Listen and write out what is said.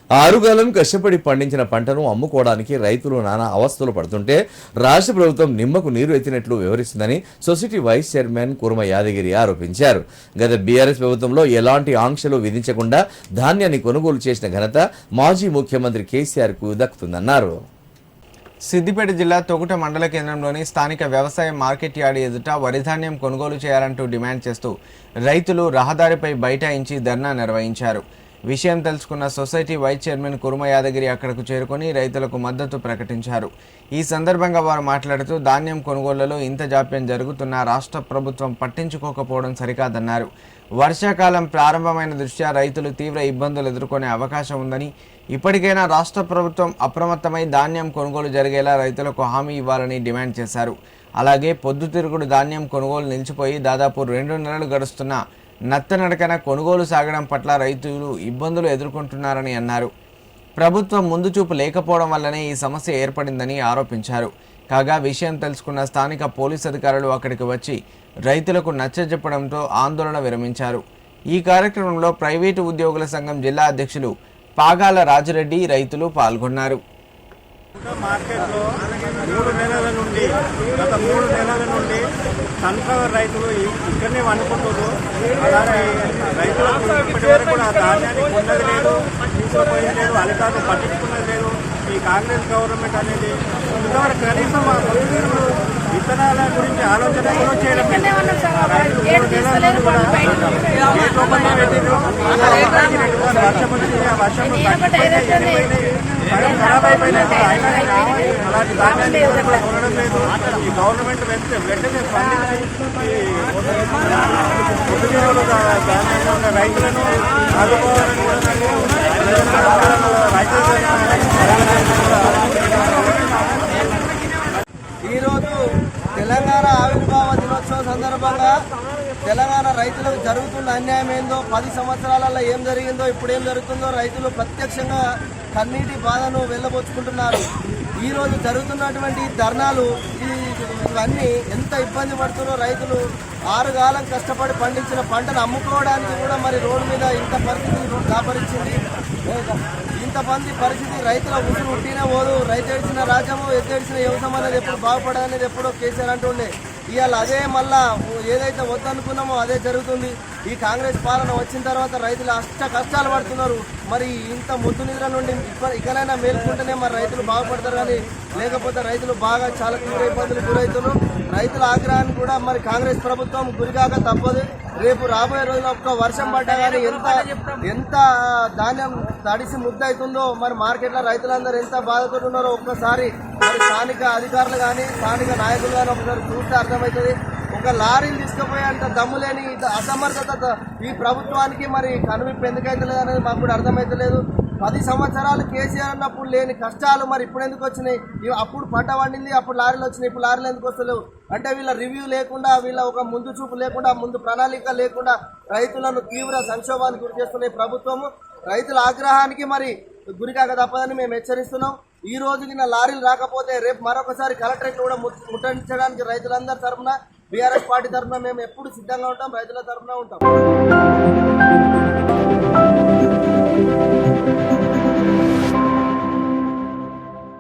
ఆరుగాలం కష్టపడి పండించిన పంటను అమ్ముకోవడానికి రైతులు నానా అవస్థలు పడుతుంటే రాష్ట్ర ప్రభుత్వం నిమ్మకు నీరు ఎత్తినట్లు వివరిస్తుందని సొసైటీ వైస్ చైర్మన్ కుర్మ యాదగిరి ఆరోపించారు. గత బీఆర్ఎస్ ప్రభుత్వంలో ఎలాంటి ఆంక్షలు విధించకుండా ధాన్యాన్ని కొనుగోలు చేసిన ఘనత మాజీ ముఖ్యమంత్రి కేసీఆర్ కు దక్కుతుందన్నారు. సిద్దిపేట జిల్లా తొగుట మండల కేంద్రంలోని స్థానిక వ్యవసాయ మార్కెట్ యార్డ్ ఎదుట వరి ధాన్యం కొనుగోలు చేయాలంటూ డిమాండ్ చేస్తూ రైతులు రహదారిపై బైఠాయించి ధర్నా నిర్వహించారు. విషయం తెలుసుకున్న సొసైటీ వైస్ చైర్మన్ కుర్మ యాదగిరి అక్కడకు చేరుకొని రైతులకు మద్దతు ప్రకటించారు. ఈ సందర్భంగా వారు మాట్లాడుతూ ధాన్యం కొనుగోళ్లలో ఇంత జాప్యం జరుగుతున్నా రాష్ట్ర ప్రభుత్వం పట్టించుకోకపోవడం సరికాదన్నారు. వర్షాకాలం ప్రారంభమైన దృష్ట్యా రైతులు తీవ్ర ఇబ్బందులు ఎదుర్కొనే అవకాశం ఉందని, ఇప్పటికైనా రాష్ట్ర ప్రభుత్వం అప్రమత్తమై ధాన్యం కొనుగోలు జరిగేలా రైతులకు హామీ ఇవ్వాలని డిమాండ్ చేశారు. అలాగే పొద్దుతిరుగుడు ధాన్యం కొనుగోలు నిలిచిపోయి దాదాపు 2 నెలలు గడుస్తున్నా నత్తనడకన కొనుగోలు సాగడం పట్ల రైతులు ఇబ్బందులు ఎదుర్కొంటున్నారని అన్నారు. ప్రభుత్వం ముందు చూపు లేకపోవడం వల్లనే ఈ సమస్య ఏర్పడిందని ఆరోపించారు. కాగా విషయం తెలుసుకున్న స్థానిక పోలీసు అధికారులు అక్కడికి వచ్చి రైతులకు నచ్చజెప్పడంతో ఆందోళన విరమించారు. ఈ కార్యక్రమంలో ప్రైవేటు ఉద్యోగుల సంఘం జిల్లా అధ్యక్షులు పాగాల రాజిరెడ్డి రైతులు పాల్గొన్నారు. మార్కెట్లో 3 నెలల నుండి గత 3 నెలల నుండి సన్ఫ్లవర్ రైతులు ఇక్కడనే వండుకుంటారు. అలాగే రైతులకు ఇప్పటి వరకు కూడా ధాన్యాన్ని కొన్నది లేదు, తీసుకుపోయింది లేదు, అధికారులు పట్టించుకున్నది లేదు. ఈ కాంగ్రెస్ గవర్నమెంట్ అనేది ఇంతవరకు కనీసం మా పొద్దుతిరుగుడు విత్తనాల గురించి ఆలోచన కూడా చేయడం లేదు. రైతులు 3 నెలల నుండి కూడా గేట్ ఓపెన్ పెట్టిండ్రు. వర్షం వచ్చి ఆ వర్షం ఖరాబ్ అయిపోయినాయి. అలాంటి ధాన్యాన్ని కూడా కొనడం లేదు. ఈ గవర్నమెంట్ వెంటనే స్పందించి పొద్దుతిరుగుడు ధాన్యంగా ఉన్న రైతులను ఆదుకోవాలని ఈరోజు తెలంగాణ ఆవిర్భావ దినోత్సవం సందర్భంగా తెలంగాణ రైతులకు జరుగుతున్న అన్యాయం ఏందో, 10 సంవత్సరాలలో ఏం జరిగిందో, ఇప్పుడు ఏం జరుగుతుందో రైతులు ప్రత్యక్షంగా కన్నీటి బాధను వెళ్ళబోచుకుంటున్నారు. ఈరోజు జరుగుతున్నటువంటి ధర్నాలు ఇవన్నీ ఎంత ఇబ్బంది పడుతున్నారో రైతులు 6 కాలం కష్టపడి పండించిన పంటను అమ్ముకోవడానికి కూడా మరి రోడ్డు మీద ఇంత పరిస్థితి దాపరించింది. ఇంతమంది పరిస్థితి రైతుల ఉసురు ఉట్టినే పోదు. రైతు ఏడ్చిన రాజ్యము ఎత్తేడ్చిన వ్యవసాయం అనేది ఎప్పుడు బాగుపడదనేది ఎప్పుడో కేసీఆర్ అంటుండే. ఇవాళ అదే మళ్ళా ఏదైతే వద్దనుకున్నామో అదే జరుగుతుంది. ఈ కాంగ్రెస్ పాలన వచ్చిన తర్వాత రైతులు కష్టాలు పడుతున్నారు. మరి ఇంత ముద్దు నిద్ర నుండి ఇకనైనా మేలుకుంటేనే మరి రైతులు బాగుపడతారు, కానీ లేకపోతే రైతులు బాగా చాలా తీవ్ర ఇబ్బందులు గురవుతున్నారు. రైతుల ఆగ్రహాన్ని కూడా మరి కాంగ్రెస్ ప్రభుత్వం గురికాక తప్పదు. రేపు రాబోయే రోజుల్లో ఒక్క వర్షం పడ్డా కానీ ఎంత ధాన్యం తడిసి ముద్దవుతుందో, మరి మార్కెట్లో రైతులందరూ ఎంత బాధతో ఉన్నారో ఒక్కసారి మరి స్థానిక అధికారులు కానీ స్థానిక నాయకులు కానీ ఒకసారి చూస్తే అర్థమవుతుంది. ఒక లారీని తీసుకుపోయేంత దమ్ము లేని అసమర్థత ఈ ప్రభుత్వానికి మరి కనువిప్పు ఎందుకైతలేదు అనేది మాకు కూడా అర్థమవుతలేదు. 10 సంవత్సరాలు కేసీఆర్ అన్నప్పుడు లేని కష్టాలు మరి ఇప్పుడు ఎందుకు వచ్చినాయి? అప్పుడు పంట పండింది, అప్పుడు లారీలు వచ్చినాయి, ఇప్పుడు లారీలు ఎందుకు వస్తలేవు? అంటే వీళ్ళ రివ్యూ లేకుండా, వీళ్ళ ఒక ముందు చూపు లేకుండా, ముందు ప్రణాళిక లేకుండా రైతులను తీవ్ర సంక్షోభానికి గురి చేస్తున్న ప్రభుత్వము రైతుల ఆగ్రహానికి మరి గురికాక తప్పదని మేము హెచ్చరిస్తున్నాం. ఈ రోజుకి లారీలు రాకపోతే రేపు మరొకసారి కలెక్టరేట్ కూడా ముట్టడించడానికి రైతులందరి తరఫున, బీఆర్ఎస్ పార్టీ తరఫున మేము ఎప్పుడు సిద్ధంగా ఉంటాం, రైతుల తరఫున ఉంటాం.